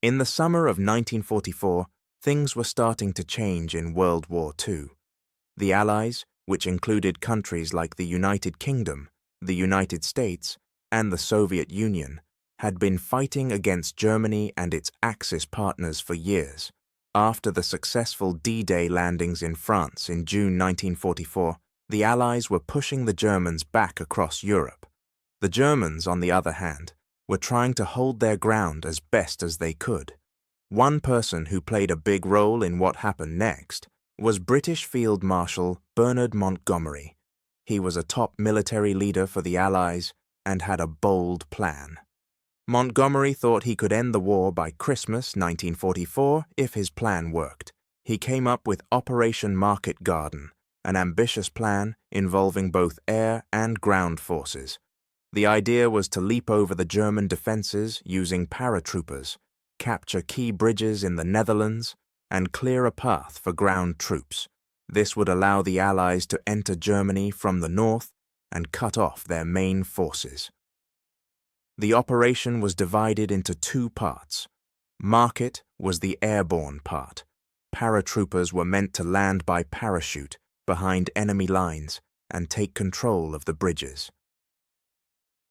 In the summer of 1944, things were starting to change in World War II. The Allies, which included countries like the United Kingdom, the United States, and the Soviet Union, had been fighting against Germany and its Axis partners for years. After the successful D-Day landings in France in June 1944, the Allies were pushing the Germans back across Europe. The Germans, on the other hand, were trying to hold their ground as best as they could. One person who played a big role in what happened next was British Field Marshal Bernard Montgomery. He was a top military leader for the Allies and had a bold plan. Montgomery thought he could end the war by Christmas 1944 if his plan worked. He came up with Operation Market Garden, an ambitious plan involving both air and ground forces. The idea was to leap over the German defenses using paratroopers, capture key bridges in the Netherlands, and clear a path for ground troops. This would allow the Allies to enter Germany from the north and cut off their main forces. The operation was divided into two parts. Market was the airborne part. Paratroopers were meant to land by parachute behind enemy lines and take control of the bridges.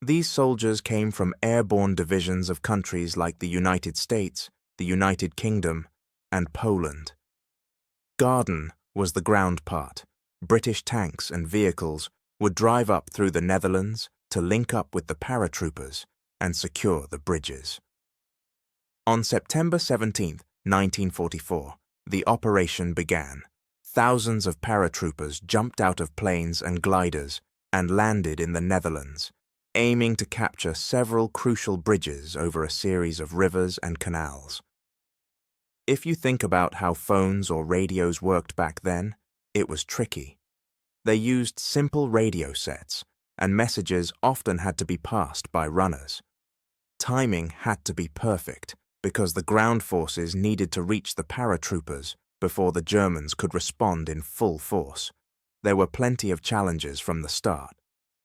These soldiers came from airborne divisions of countries like the United States, the United Kingdom, and Poland. Garden was the ground part. British tanks and vehicles would drive up through the Netherlands to link up with the paratroopers and secure the bridges. On September 17, 1944, the operation began. Thousands of paratroopers jumped out of planes and gliders and landed in the Netherlands, aiming to capture several crucial bridges over a series of rivers and canals. If you think about how phones or radios worked back then, it was tricky. They used simple radio sets, and messages often had to be passed by runners. Timing had to be perfect because the ground forces needed to reach the paratroopers before the Germans could respond in full force. There were plenty of challenges from the start.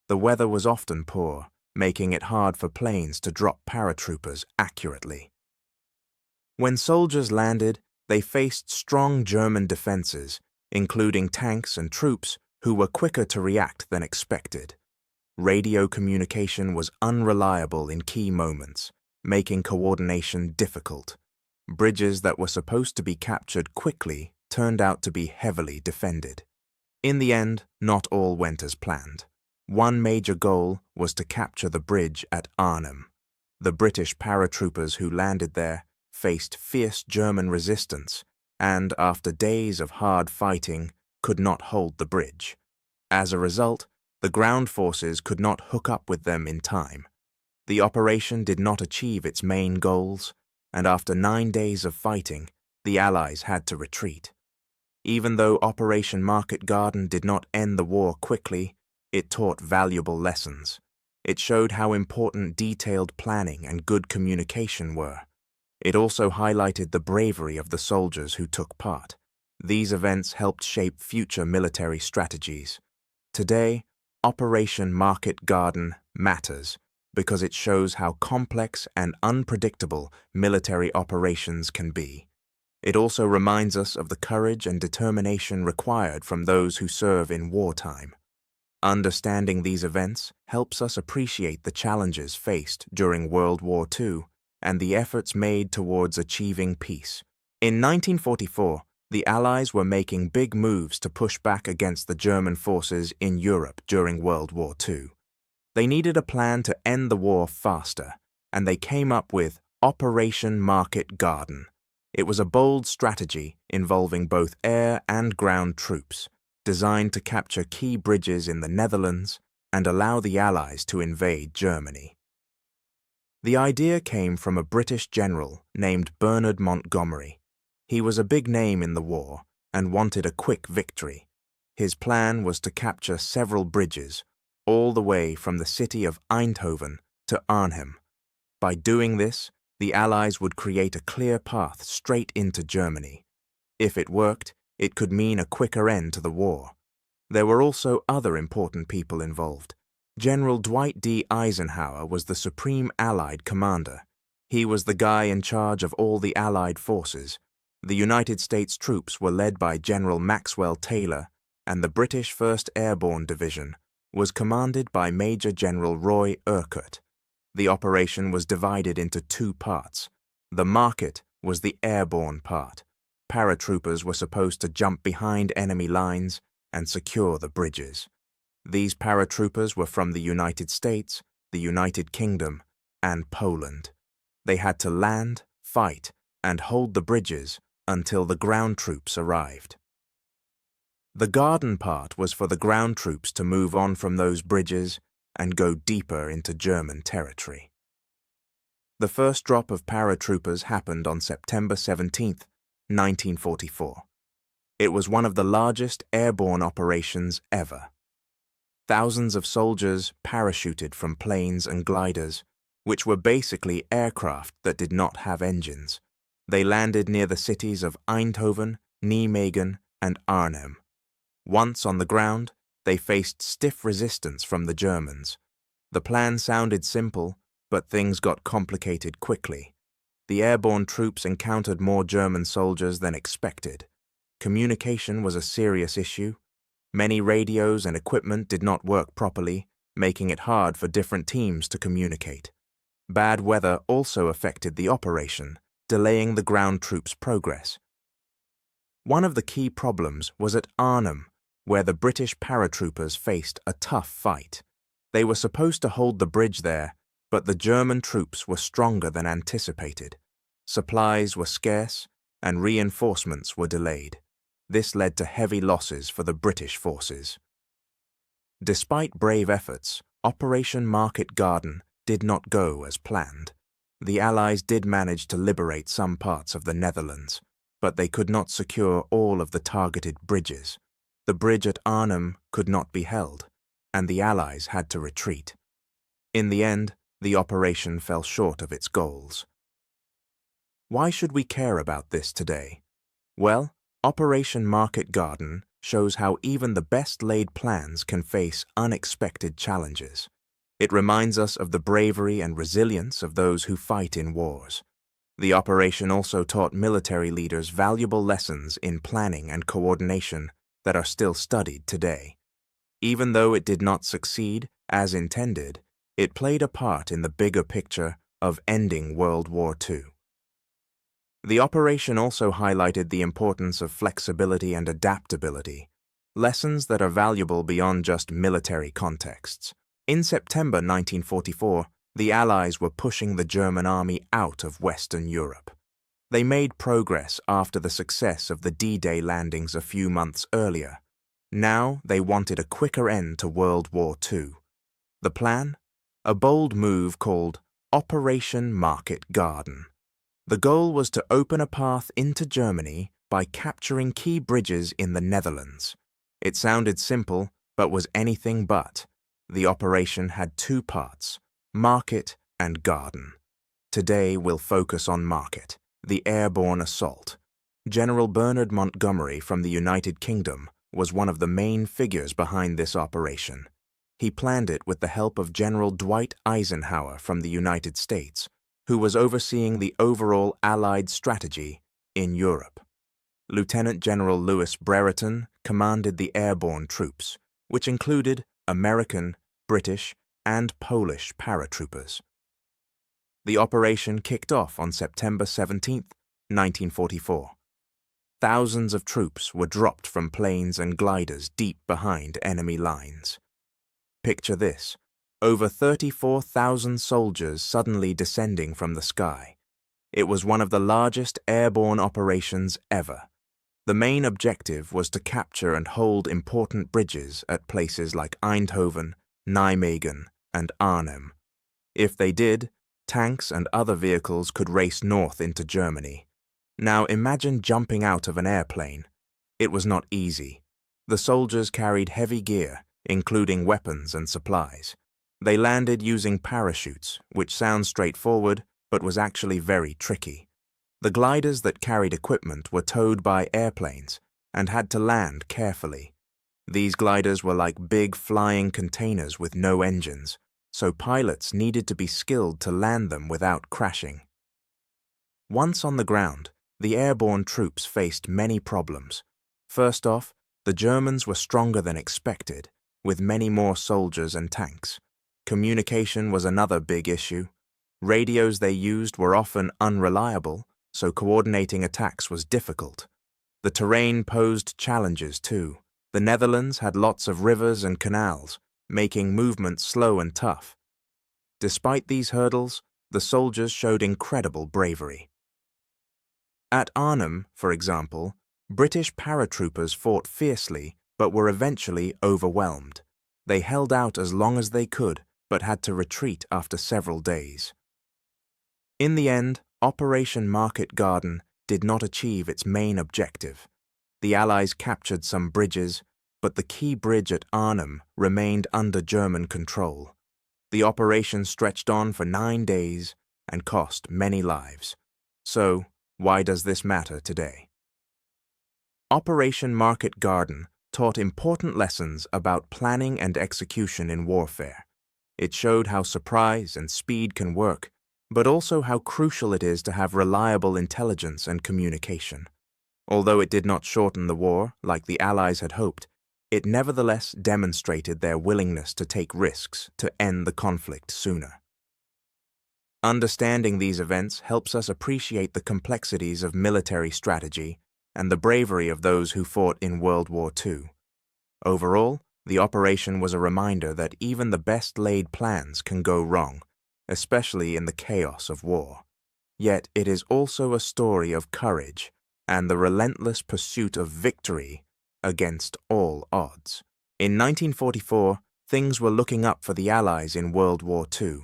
The weather was often poor, making it hard for planes to drop paratroopers accurately. When soldiers landed, they faced strong German defenses, including tanks and troops who were quicker to react than expected. Radio communication was unreliable in key moments, making coordination difficult. Bridges that were supposed to be captured quickly turned out to be heavily defended. In the end, not all went as planned. One major goal was to capture the bridge at Arnhem. The British paratroopers who landed there faced fierce German resistance and, after days of hard fighting, could not hold the bridge. As a result, the ground forces could not hook up with them in time. The operation did not achieve its main goals, and after 9 days of fighting, the Allies had to retreat. Even though Operation Market Garden did not end the war quickly, it taught valuable lessons. It showed how important detailed planning and good communication were. It also highlighted the bravery of the soldiers who took part. These events helped shape future military strategies. Today, Operation Market Garden matters because it shows how complex and unpredictable military operations can be. It also reminds us of the courage and determination required from those who serve in wartime. Understanding these events helps us appreciate the challenges faced during World War II and the efforts made towards achieving peace. In 1944, the Allies were making big moves to push back against the German forces in Europe during World War II. They needed a plan to end the war faster, and they came up with Operation Market Garden. It was a bold strategy involving both air and ground troops, designed to capture key bridges in the Netherlands and allow the Allies to invade Germany. The idea came from a British general named Bernard Montgomery. He was a big name in the war and wanted a quick victory. His plan was to capture several bridges, all the way from the city of Eindhoven to Arnhem. By doing this, the Allies would create a clear path straight into Germany. If it worked, it could mean a quicker end to the war. There were also other important people involved. General Dwight D. Eisenhower was the Supreme Allied Commander. He was the guy in charge of all the Allied forces. The United States troops were led by General Maxwell Taylor, and the British 1st Airborne Division was commanded by Major General Roy Urquhart. The operation was divided into two parts. The market was the airborne part. Paratroopers were supposed to jump behind enemy lines and secure the bridges. These paratroopers were from the United States, the United Kingdom, and Poland. They had to land, fight, and hold the bridges until the ground troops arrived. The garden part was for the ground troops to move on from those bridges and go deeper into German territory. The first drop of paratroopers happened on September 17, 1944. It was one of the largest airborne operations ever. Thousands of soldiers parachuted from planes and gliders, which were basically aircraft that did not have engines. They landed near the cities of Eindhoven, Nijmegen, and Arnhem. Once on the ground, they faced stiff resistance from the Germans. The plan sounded simple, but things got complicated quickly. The airborne troops encountered more German soldiers than expected. Communication was a serious issue. Many radios and equipment did not work properly, making it hard for different teams to communicate. Bad weather also affected the operation, delaying the ground troops' progress. One of the key problems was at Arnhem, where the British paratroopers faced a tough fight. They were supposed to hold the bridge there, but the German troops were stronger than anticipated. Supplies were scarce, and reinforcements were delayed. This led to heavy losses for the British forces. Despite brave efforts, Operation Market Garden did not go as planned. The Allies did manage to liberate some parts of the Netherlands, but they could not secure all of the targeted bridges. The bridge at Arnhem could not be held, and the Allies had to retreat. In the end, the operation fell short of its goals. Why should we care about this today? Well, Operation Market Garden shows how even the best-laid plans can face unexpected challenges. It reminds us of the bravery and resilience of those who fight in wars. The operation also taught military leaders valuable lessons in planning and coordination that are still studied today. Even though it did not succeed as intended, it played a part in the bigger picture of ending World War II. The operation also highlighted the importance of flexibility and adaptability, lessons that are valuable beyond just military contexts. In September 1944, the Allies were pushing the German army out of Western Europe. They made progress after the success of the D-Day landings a few months earlier. Now they wanted a quicker end to World War II. The plan? A bold move called Operation Market Garden. The goal was to open a path into Germany by capturing key bridges in the Netherlands. It sounded simple, but was anything but. The operation had two parts, Market and Garden. Today we'll focus on Market, the airborne assault. General Bernard Montgomery from the United Kingdom was one of the main figures behind this operation. He planned it with the help of General Dwight Eisenhower from the United States, who was overseeing the overall Allied strategy in Europe. Lieutenant General Louis Brereton commanded the airborne troops, which included American, British, and Polish paratroopers. The operation kicked off on September 17, 1944. Thousands of troops were dropped from planes and gliders deep behind enemy lines. Picture this, over 34,000 soldiers suddenly descending from the sky. It was one of the largest airborne operations ever. The main objective was to capture and hold important bridges at places like Eindhoven, Nijmegen, and Arnhem. If they did, tanks and other vehicles could race north into Germany. Now imagine jumping out of an airplane. It was not easy. The soldiers carried heavy gear, including weapons and supplies. They landed using parachutes, which sounds straightforward, but was actually very tricky. The gliders that carried equipment were towed by airplanes and had to land carefully. These gliders were like big flying containers with no engines, so pilots needed to be skilled to land them without crashing. Once on the ground, the airborne troops faced many problems. First off, the Germans were stronger than expected, with many more soldiers and tanks. Communication was another big issue. Radios they used were often unreliable, so coordinating attacks was difficult. The terrain posed challenges too. The Netherlands had lots of rivers and canals, making movement slow and tough. Despite these hurdles, the soldiers showed incredible bravery. At Arnhem, for example, British paratroopers fought fiercely but were eventually overwhelmed. They held out as long as they could, but had to retreat after several days. In the end, Operation Market Garden did not achieve its main objective. The Allies captured some bridges, but the key bridge at Arnhem remained under German control. The operation stretched on for 9 days and cost many lives. So, why does this matter today? Operation Market Garden taught important lessons about planning and execution in warfare. It showed how surprise and speed can work, but also how crucial it is to have reliable intelligence and communication. Although it did not shorten the war, like the Allies had hoped, it nevertheless demonstrated their willingness to take risks to end the conflict sooner. Understanding these events helps us appreciate the complexities of military strategy and the bravery of those who fought in World War II. Overall, the operation was a reminder that even the best-laid plans can go wrong, especially in the chaos of war. Yet it is also a story of courage and the relentless pursuit of victory against all odds. In 1944, things were looking up for the Allies in World War II.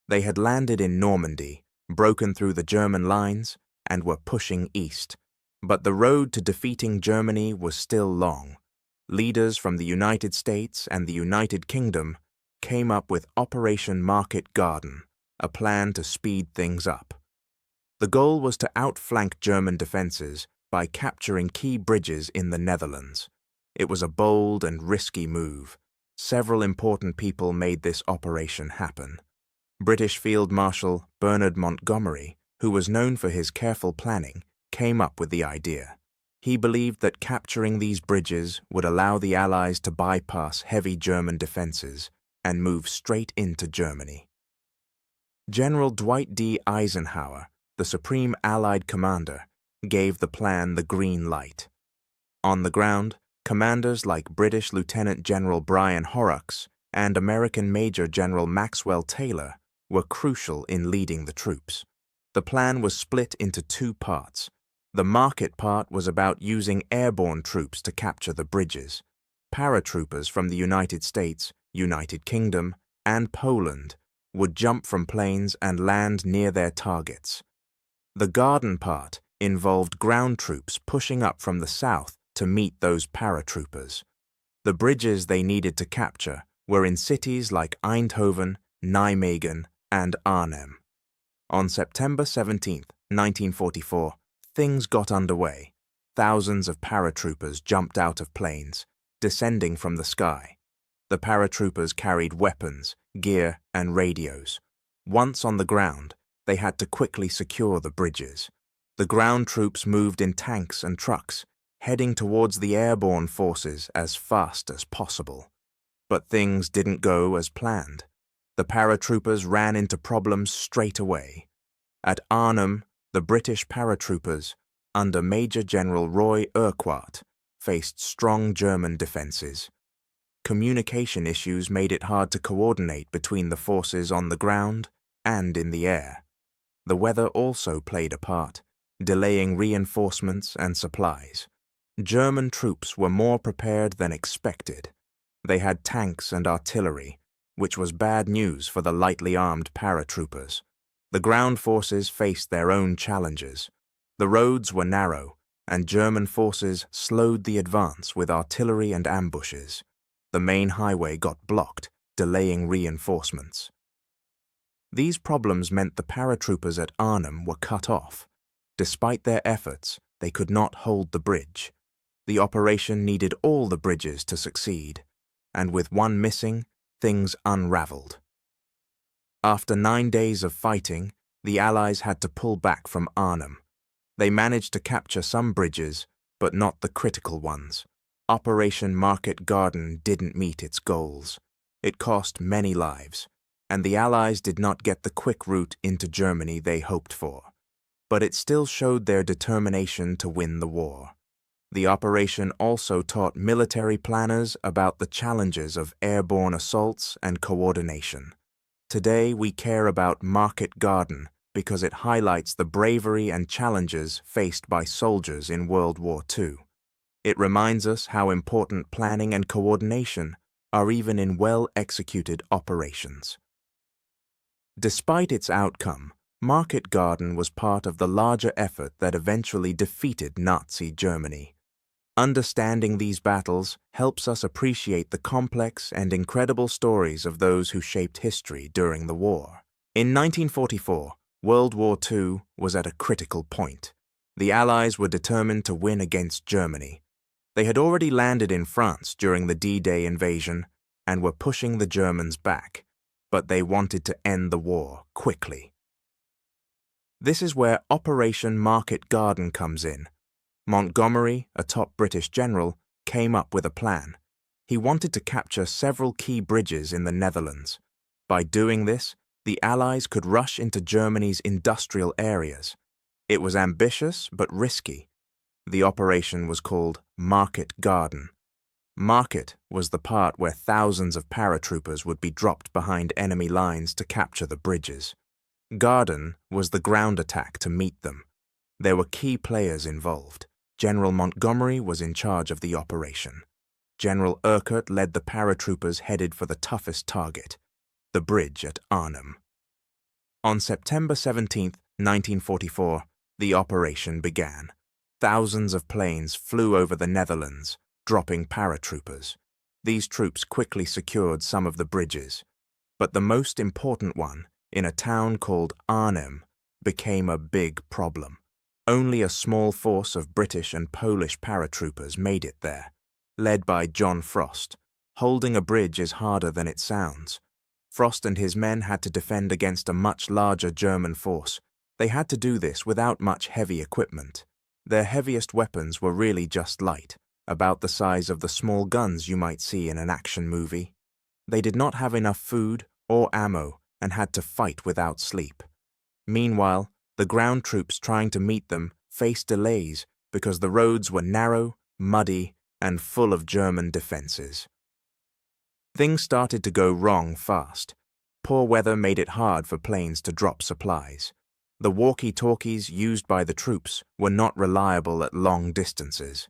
They had landed in Normandy, broken through the German lines, and were pushing east. But the road to defeating Germany was still long. Leaders from the United States and the United Kingdom came up with Operation Market Garden, a plan to speed things up. The goal was to outflank German defenses by capturing key bridges in the Netherlands. It was a bold and risky move. Several important people made this operation happen. British Field Marshal Bernard Montgomery, who was known for his careful planning, came up with the idea. He believed that capturing these bridges would allow the Allies to bypass heavy German defenses and move straight into Germany. General Dwight D. Eisenhower, the Supreme Allied Commander, gave the plan the green light. On the ground, commanders like British Lieutenant General Brian Horrocks and American Major General Maxwell Taylor were crucial in leading the troops. The plan was split into 2 parts. The market part was about using airborne troops to capture the bridges. Paratroopers from the United States, United Kingdom, and Poland would jump from planes and land near their targets. The garden part involved ground troops pushing up from the south to meet those paratroopers. The bridges they needed to capture were in cities like Eindhoven, Nijmegen, and Arnhem. On September 17, 1944, things got underway. Thousands of paratroopers jumped out of planes, descending from the sky. The paratroopers carried weapons, gear, and radios. Once on the ground, they had to quickly secure the bridges. The ground troops moved in tanks and trucks, heading towards the airborne forces as fast as possible. But things didn't go as planned. The paratroopers ran into problems straight away. At Arnhem, the British paratroopers, under Major General Roy Urquhart, faced strong German defenses. Communication issues made it hard to coordinate between the forces on the ground and in the air. The weather also played a part, delaying reinforcements and supplies. German troops were more prepared than expected. They had tanks and artillery, which was bad news for the lightly armed paratroopers. The ground forces faced their own challenges. The roads were narrow, and German forces slowed the advance with artillery and ambushes. The main highway got blocked, delaying reinforcements. These problems meant the paratroopers at Arnhem were cut off. Despite their efforts, they could not hold the bridge. The operation needed all the bridges to succeed, and with one missing, things unraveled. After 9 days of fighting, the Allies had to pull back from Arnhem. They managed to capture some bridges, but not the critical ones. Operation Market Garden didn't meet its goals. It cost many lives, and the Allies did not get the quick route into Germany they hoped for. But it still showed their determination to win the war. The operation also taught military planners about the challenges of airborne assaults and coordination. Today we care about Market Garden because it highlights the bravery and challenges faced by soldiers in World War II. It reminds us how important planning and coordination are even in well-executed operations. Despite its outcome, Market Garden was part of the larger effort that eventually defeated Nazi Germany. Understanding these battles helps us appreciate the complex and incredible stories of those who shaped history during the war. In 1944, World War II was at a critical point. The Allies were determined to win against Germany. They had already landed in France during the D-Day invasion and were pushing the Germans back, but they wanted to end the war quickly. This is where Operation Market Garden comes in. Montgomery, a top British general, came up with a plan. He wanted to capture several key bridges in the Netherlands. By doing this, the Allies could rush into Germany's industrial areas. It was ambitious but risky. The operation was called Market Garden. Market was the part where thousands of paratroopers would be dropped behind enemy lines to capture the bridges. Garden was the ground attack to meet them. There were key players involved. General Montgomery was in charge of the operation. General Urquhart led the paratroopers headed for the toughest target, the bridge at Arnhem. On September 17, 1944, the operation began. Thousands of planes flew over the Netherlands, dropping paratroopers. These troops quickly secured some of the bridges, but the most important one, in a town called Arnhem, became a big problem. Only a small force of British and Polish paratroopers made it there, led by John Frost. Holding a bridge is harder than it sounds. Frost and his men had to defend against a much larger German force. They had to do this without much heavy equipment. Their heaviest weapons were really just light, about the size of the small guns you might see in an action movie. They did not have enough food or ammo and had to fight without sleep. Meanwhile, the ground troops trying to meet them faced delays because the roads were narrow, muddy, and full of German defenses. Things started to go wrong fast. Poor weather made it hard for planes to drop supplies. The walkie-talkies used by the troops were not reliable at long distances,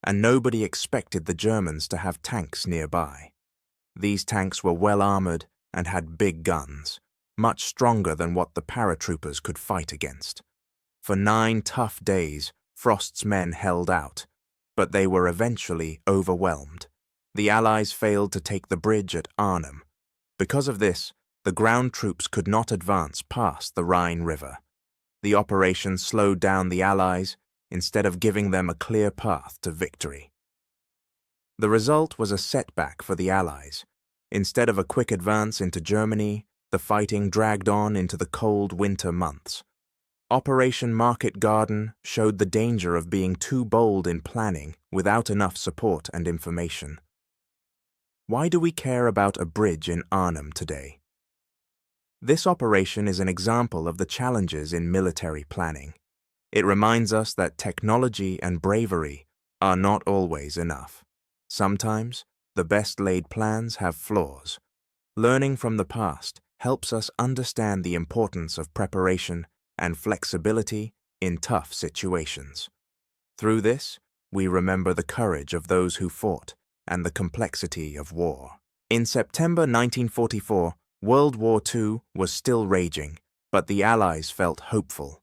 and nobody expected the Germans to have tanks nearby. These tanks were well armored and had big guns, much stronger than what the paratroopers could fight against. For 9 tough days, Frost's men held out, but they were eventually overwhelmed. The Allies failed to take the bridge at Arnhem. Because of this, the ground troops could not advance past the Rhine River. The operation slowed down the Allies instead of giving them a clear path to victory. The result was a setback for the Allies. Instead of a quick advance into Germany, the fighting dragged on into the cold winter months. Operation Market Garden showed the danger of being too bold in planning without enough support and information. Why do we care about a bridge in Arnhem today? This operation is an example of the challenges in military planning. It reminds us that technology and bravery are not always enough. Sometimes, the best-laid plans have flaws. Learning from the past helps us understand the importance of preparation and flexibility in tough situations. Through this, we remember the courage of those who fought and the complexity of war. In September 1944, World War II was still raging, but the Allies felt hopeful.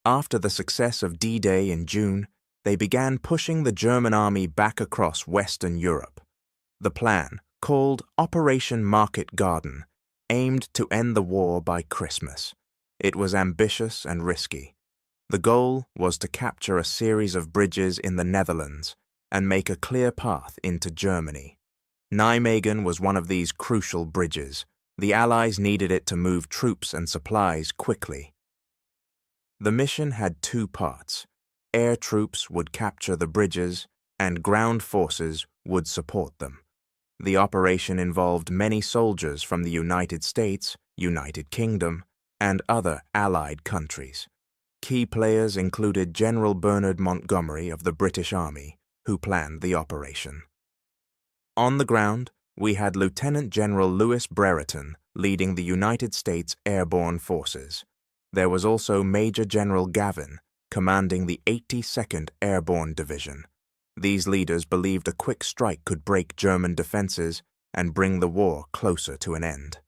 After the success of D-Day in June, they began pushing the German army back across Western Europe. The plan, called Operation Market Garden, aimed to end the war by Christmas. It was ambitious and risky. The goal was to capture a series of bridges in the Netherlands and make a clear path into Germany. Nijmegen was one of these crucial bridges. The Allies needed it to move troops and supplies quickly. The mission had two parts. Air troops would capture the bridges, and ground forces would support them. The operation involved many soldiers from the United States, United Kingdom, and other allied countries. Key players included General Bernard Montgomery of the British Army, who planned the operation. On the ground, we had Lieutenant General Louis Brereton leading the United States Airborne Forces. There was also Major General Gavin, commanding the 82nd Airborne Division. These leaders believed a quick strike could break German defenses and bring the war closer to an end.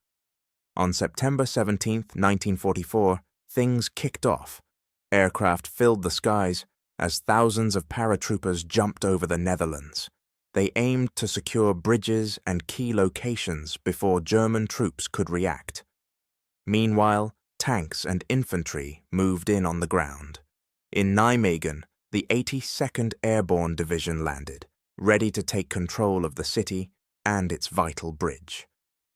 On September 17, 1944, things kicked off. Aircraft filled the skies as thousands of paratroopers jumped over the Netherlands. They aimed to secure bridges and key locations before German troops could react. Meanwhile, tanks and infantry moved in on the ground. In Nijmegen, the 82nd Airborne Division landed, ready to take control of the city and its vital bridge.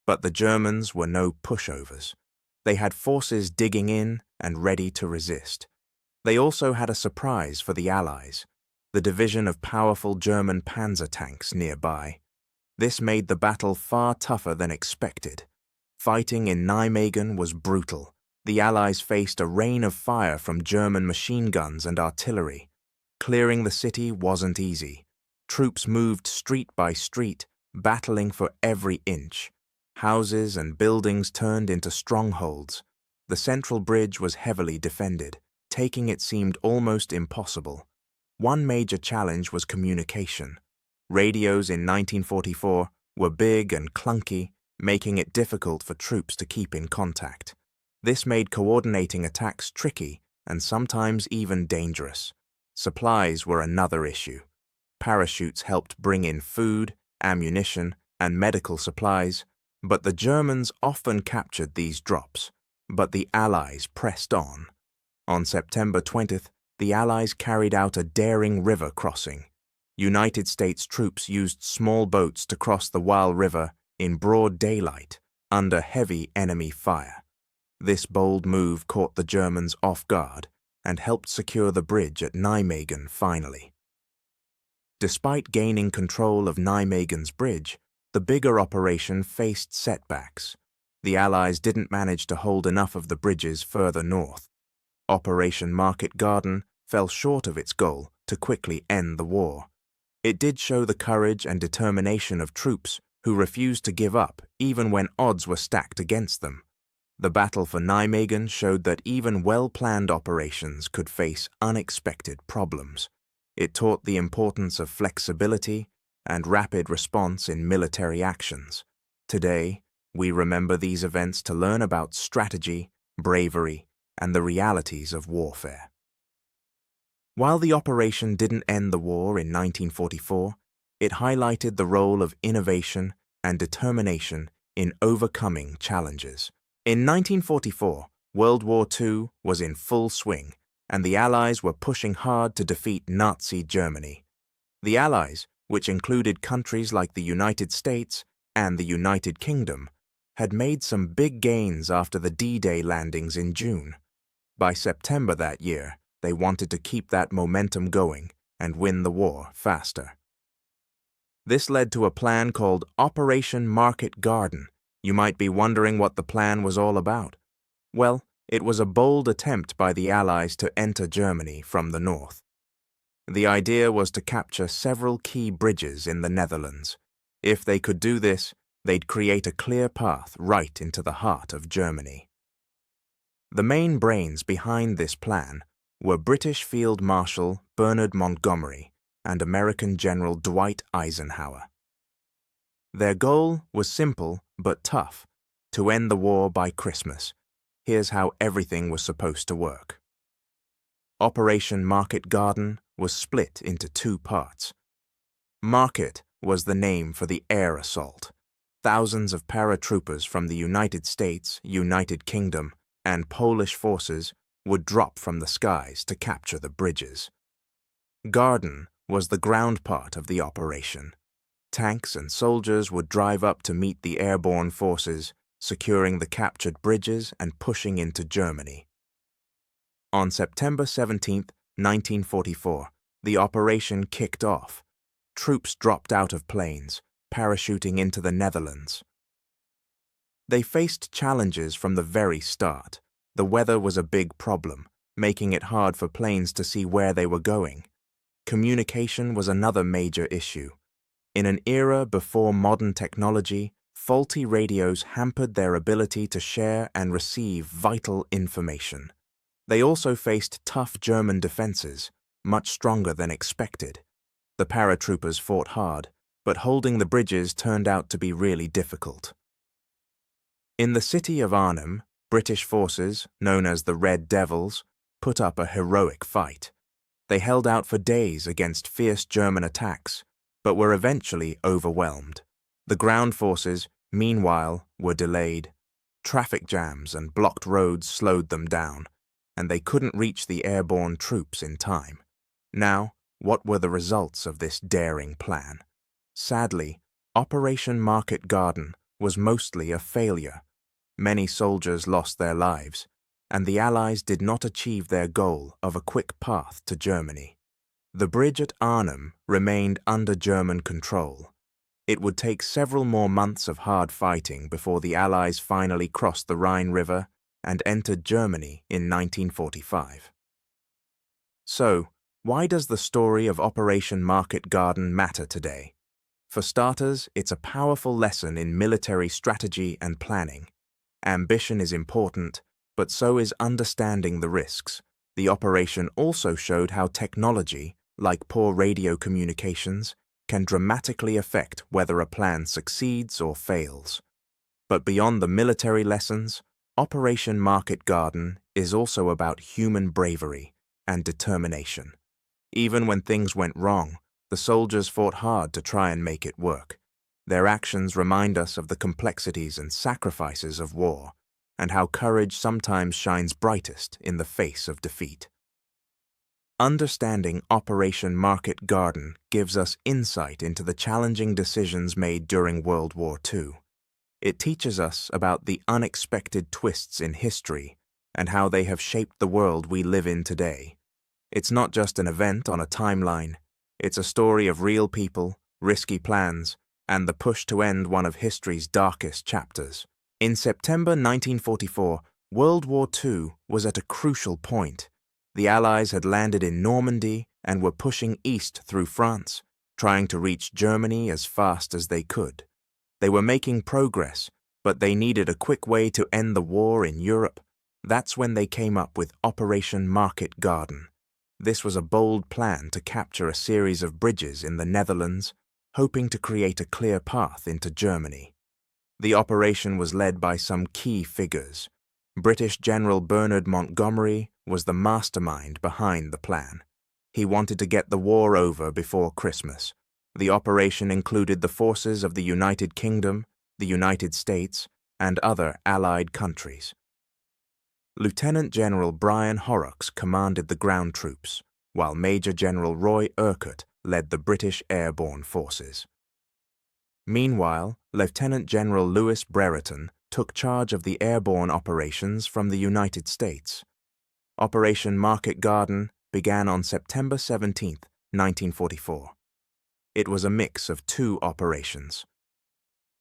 But the Germans were no pushovers. They had forces digging in and ready to resist. They also had a surprise for the Allies, the division of powerful German panzer tanks nearby. This made the battle far tougher than expected. Fighting in Nijmegen was brutal. The Allies faced a rain of fire from German machine guns and artillery. Clearing the city wasn't easy. Troops moved street by street, battling for every inch. Houses and buildings turned into strongholds. The central bridge was heavily defended. Taking it seemed almost impossible. One major challenge was communication. Radios in 1944 were big and clunky, making it difficult for troops to keep in contact. This made coordinating attacks tricky and sometimes even dangerous. Supplies were another issue. Parachutes helped bring in food, ammunition, and medical supplies, but the Germans often captured these drops. But the Allies pressed on. On September 20th, the Allies carried out a daring river crossing. United States troops used small boats to cross the Waal River in broad daylight, under heavy enemy fire. This bold move caught the Germans off guard and helped secure the bridge at Nijmegen finally. Despite gaining control of Nijmegen's bridge, the bigger operation faced setbacks. The Allies didn't manage to hold enough of the bridges further north. Operation Market Garden fell short of its goal to quickly end the war. It did show the courage and determination of troops who refused to give up even when odds were stacked against them. The battle for Nijmegen showed that even well-planned operations could face unexpected problems. It taught the importance of flexibility and rapid response in military actions. Today, we remember these events to learn about strategy, bravery, and the realities of warfare. While the operation didn't end the war in 1944, it highlighted the role of innovation and determination in overcoming challenges. In 1944, World War II was in full swing, and the Allies were pushing hard to defeat Nazi Germany. The Allies, which included countries like the United States and the United Kingdom, had made some big gains after the D-Day landings in June. By September that year, they wanted to keep that momentum going and win the war faster. This led to a plan called Operation Market Garden. You might be wondering what the plan was all about. Well, it was a bold attempt by the Allies to enter Germany from the north. The idea was to capture several key bridges in the Netherlands. If they could do this, they'd create a clear path right into the heart of Germany. The main brains behind this plan were British Field Marshal Bernard Montgomery and American General Dwight Eisenhower. Their goal was simple but tough: to end the war by Christmas. Here's how everything was supposed to work. Operation Market Garden was split into two parts. Market was the name for the air assault. Thousands of paratroopers from the United States, United Kingdom, and Polish forces would drop from the skies to capture the bridges. Garden was the ground part of the operation. Tanks and soldiers would drive up to meet the airborne forces, securing the captured bridges and pushing into Germany. On September 17, 1944, the operation kicked off. Troops dropped out of planes, parachuting into the Netherlands. They faced challenges from the very start. The weather was a big problem, making it hard for planes to see where they were going. Communication was another major issue. In an era before modern technology, faulty radios hampered their ability to share and receive vital information. They also faced tough German defenses, much stronger than expected. The paratroopers fought hard, but holding the bridges turned out to be really difficult. In the city of Arnhem, British forces, known as the Red Devils, put up a heroic fight. They held out for days against fierce German attacks, but were eventually overwhelmed. The ground forces, meanwhile, were delayed. Traffic jams and blocked roads slowed them down, and they couldn't reach the airborne troops in time. Now, what were the results of this daring plan? Sadly, Operation Market Garden was mostly a failure. Many soldiers lost their lives, and the Allies did not achieve their goal of a quick path to Germany. The bridge at Arnhem remained under German control. It would take several more months of hard fighting before the Allies finally crossed the Rhine River and entered Germany in 1945. So, why does the story of Operation Market Garden matter today? For starters, it's a powerful lesson in military strategy and planning. Ambition is important, but so is understanding the risks. The operation also showed how technology, like poor radio communications, can dramatically affect whether a plan succeeds or fails. But beyond the military lessons, Operation Market Garden is also about human bravery and determination. Even when things went wrong, the soldiers fought hard to try and make it work. Their actions remind us of the complexities and sacrifices of war, and how courage sometimes shines brightest in the face of defeat. Understanding Operation Market Garden gives us insight into the challenging decisions made during World War II. It teaches us about the unexpected twists in history and how they have shaped the world we live in today. It's not just an event on a timeline. It's a story of real people, risky plans, and the push to end one of history's darkest chapters. In September 1944, World War II was at a crucial point. The Allies had landed in Normandy and were pushing east through France, trying to reach Germany as fast as they could. They were making progress, but they needed a quick way to end the war in Europe. That's when they came up with Operation Market Garden. This was a bold plan to capture a series of bridges in the Netherlands, hoping to create a clear path into Germany. The operation was led by some key figures. British General Bernard Montgomery was the mastermind behind the plan. He wanted to get the war over before Christmas. The operation included the forces of the United Kingdom, the United States, and other Allied countries. Lieutenant General Brian Horrocks commanded the ground troops, while Major General Roy Urquhart led the British airborne forces. Meanwhile, Lieutenant General Louis Brereton took charge of the airborne operations from the United States. Operation Market Garden began on September 17, 1944. It was a mix of two operations.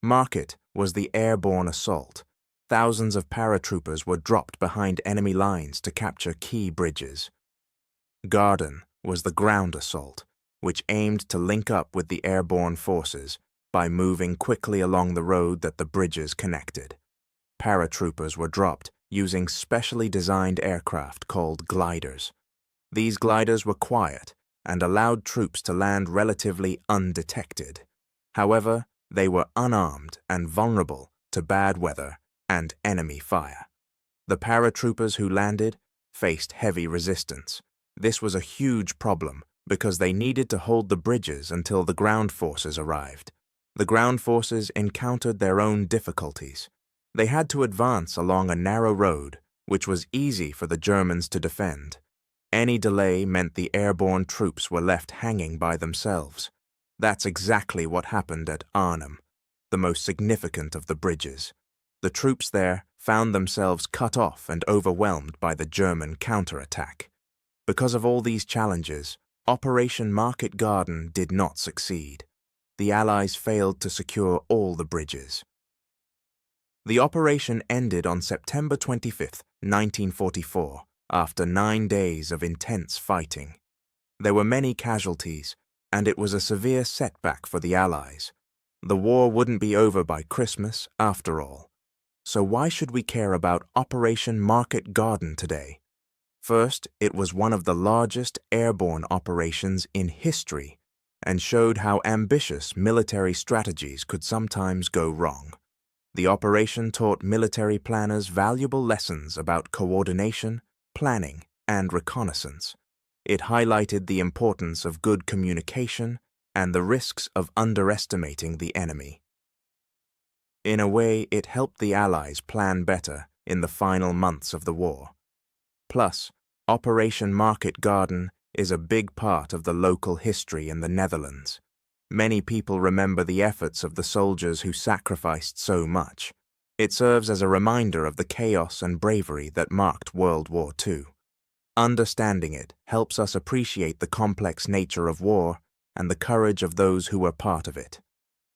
Market was the airborne assault. Thousands of paratroopers were dropped behind enemy lines to capture key bridges. Garden was the ground assault, which aimed to link up with the airborne forces by moving quickly along the road that the bridges connected. Paratroopers were dropped using specially designed aircraft called gliders. These gliders were quiet and allowed troops to land relatively undetected. However, they were unarmed and vulnerable to bad weather and enemy fire. The paratroopers who landed faced heavy resistance. This was a huge problem because they needed to hold the bridges until the ground forces arrived. The ground forces encountered their own difficulties. They had to advance along a narrow road, which was easy for the Germans to defend. Any delay meant the airborne troops were left hanging by themselves. That's exactly what happened at Arnhem, the most significant of the bridges. The troops there found themselves cut off and overwhelmed by the German counterattack. Because of all these challenges, Operation Market Garden did not succeed. The Allies failed to secure all the bridges. The operation ended on September 25, 1944, after 9 days of intense fighting. There were many casualties, and it was a severe setback for the Allies. The war wouldn't be over by Christmas, after all. So why should we care about Operation Market Garden today? First, it was one of the largest airborne operations in history and showed how ambitious military strategies could sometimes go wrong. The operation taught military planners valuable lessons about coordination, planning, and reconnaissance. It highlighted the importance of good communication and the risks of underestimating the enemy. In a way, it helped the Allies plan better in the final months of the war. Plus, Operation Market Garden is a big part of the local history in the Netherlands. Many people remember the efforts of the soldiers who sacrificed so much. It serves as a reminder of the chaos and bravery that marked World War II. Understanding it helps us appreciate the complex nature of war and the courage of those who were part of it.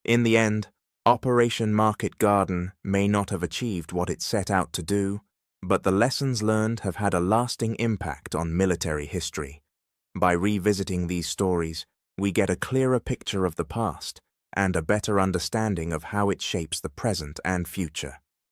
In the end, Operation Market Garden may not have achieved what it set out to do, but the lessons learned have had a lasting impact on military history. By revisiting these stories, we get a clearer picture of the past and a better understanding of how it shapes the present and future.